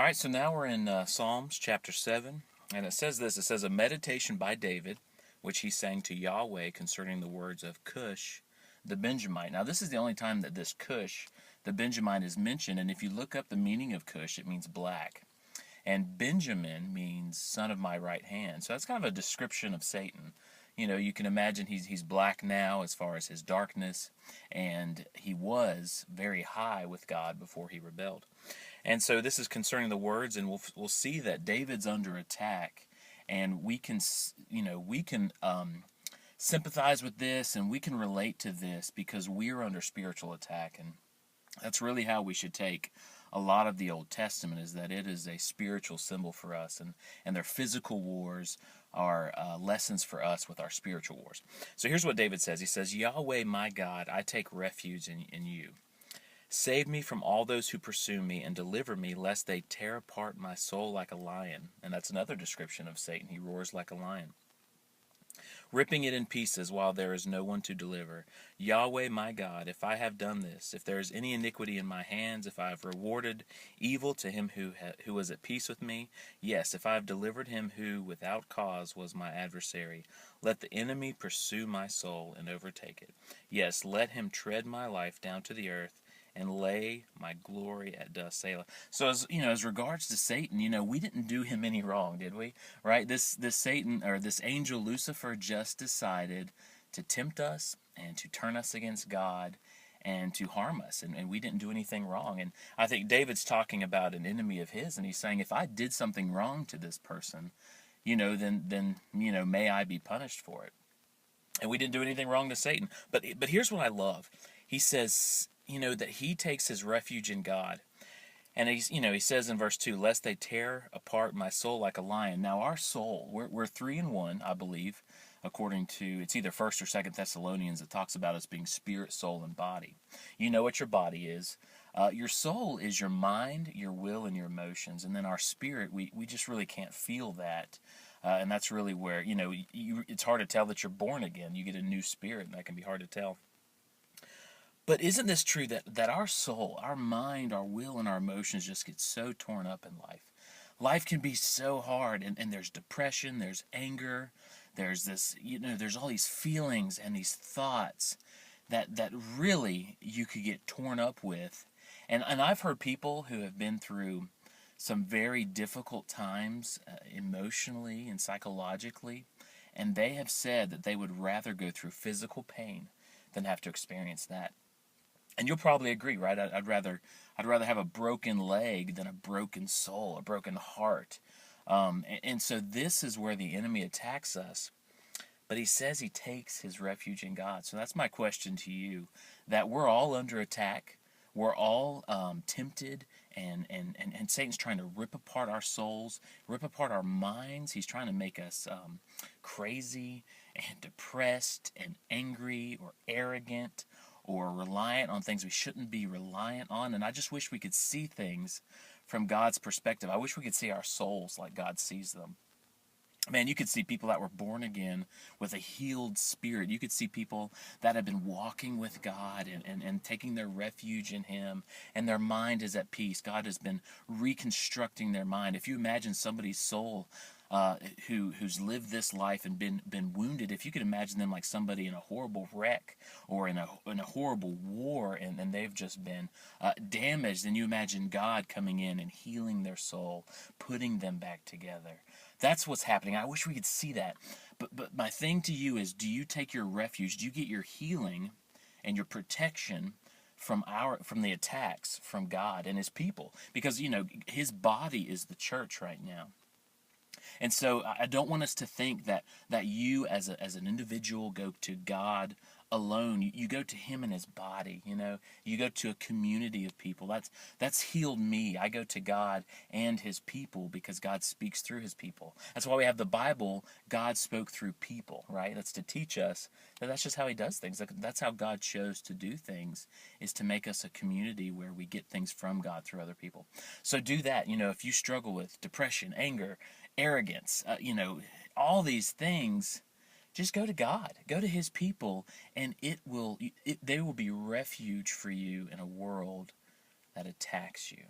All right, so now we're in Psalms chapter 7, and it says this. It says, a meditation by David, which he sang to Yahweh concerning the words of Cush, the Benjamite. Now, this is the only time that this Cush, the Benjamite, is mentioned, and if you look up the meaning of Cush, it means black. And Benjamin means son of my right hand. So that's kind of a description of Satan. You know, you can imagine he's black now as far as his darkness, and he was very high with God before he rebelled. And so this is concerning the words, and we'll see that David's under attack, and we can sympathize with this, and we can relate to this because we're under spiritual attack, and that's really how we should take a lot of the Old Testament, is that it is a spiritual symbol for us, and their physical wars are lessons for us with our spiritual wars. So here's what David says. He says, Yahweh my God, I take refuge in you. Save me from all those who pursue me, and deliver me, lest they tear apart my soul like a lion. And that's another description of Satan. He roars like a lion, ripping it in pieces while there is no one to deliver. Yahweh my God, if I have done this, if there is any iniquity in my hands, if I have rewarded evil to him who was at peace with me, yes, if I have delivered him who without cause was my adversary, let the enemy pursue my soul and overtake it. Yes, let him tread my life down to the earth, and lay my glory at dust. Selah. So as regards to Satan, we didn't do him any wrong, did we? Right? This Satan, or this angel Lucifer, just decided to tempt us and to turn us against God and to harm us, and we didn't do anything wrong. And I think David's talking about an enemy of his, and he's saying, if I did something wrong to this person, then may I be punished for it. And we didn't do anything wrong to Satan. But here's what I love. He says, that he takes his refuge in God. And he says in verse 2, lest they tear apart my soul like a lion. Now our soul, we're 3 in 1, I believe, according to, it's either 1st or 2nd Thessalonians that talks about us being spirit, soul, and body. You know what your body is. Your soul is your mind, your will, and your emotions. And then our spirit, we just really can't feel that. And that's really where, it's hard to tell that you're born again. You get a new spirit, and that can be hard to tell. But isn't this true that our soul, our mind, our will, and our emotions just get so torn up in life? Life can be so hard, and there's depression, there's anger, there's this, there's all these feelings and these thoughts that really you could get torn up with. And I've heard people who have been through some very difficult times emotionally and psychologically, and they have said that they would rather go through physical pain than have to experience that. And you'll probably agree, right? I'd rather have a broken leg than a broken soul, a broken heart. And so this is where the enemy attacks us. But he says he takes his refuge in God. So that's my question to you, that we're all under attack. We're all tempted, and Satan's trying to rip apart our souls, rip apart our minds. He's trying to make us crazy and depressed and angry or arrogant or reliant on things we shouldn't be reliant on. And I just wish we could see things from God's perspective. I wish we could see our souls like God sees them. Man, you could see people that were born again with a healed spirit. You could see people that have been walking with God and taking their refuge in Him, and their mind is at peace. God has been reconstructing their mind. If you imagine somebody's soul who's lived this life and been wounded, if you could imagine them like somebody in a horrible wreck or in a horrible war, and they've just been damaged, then you imagine God coming in and healing their soul, putting them back together. That's what's happening. I wish we could see that. But my thing to you is, do you take your refuge? Do you get your healing and your protection from the attacks from God and His people? Because, His body is the church right now. And so I don't want us to think that you as an individual go to God alone. You go to Him and His body. You go to a community of people. That's healed me. I go to God and His people because God speaks through His people. That's why we have the Bible. God spoke through people, right? That's to teach us that that's just how He does things. That's how God chose to do things, is to make us a community where we get things from God through other people. So do that. If you struggle with depression, anger, arrogance, all these things, just go to God, go to His people, and they will be refuge for you in a world that attacks you.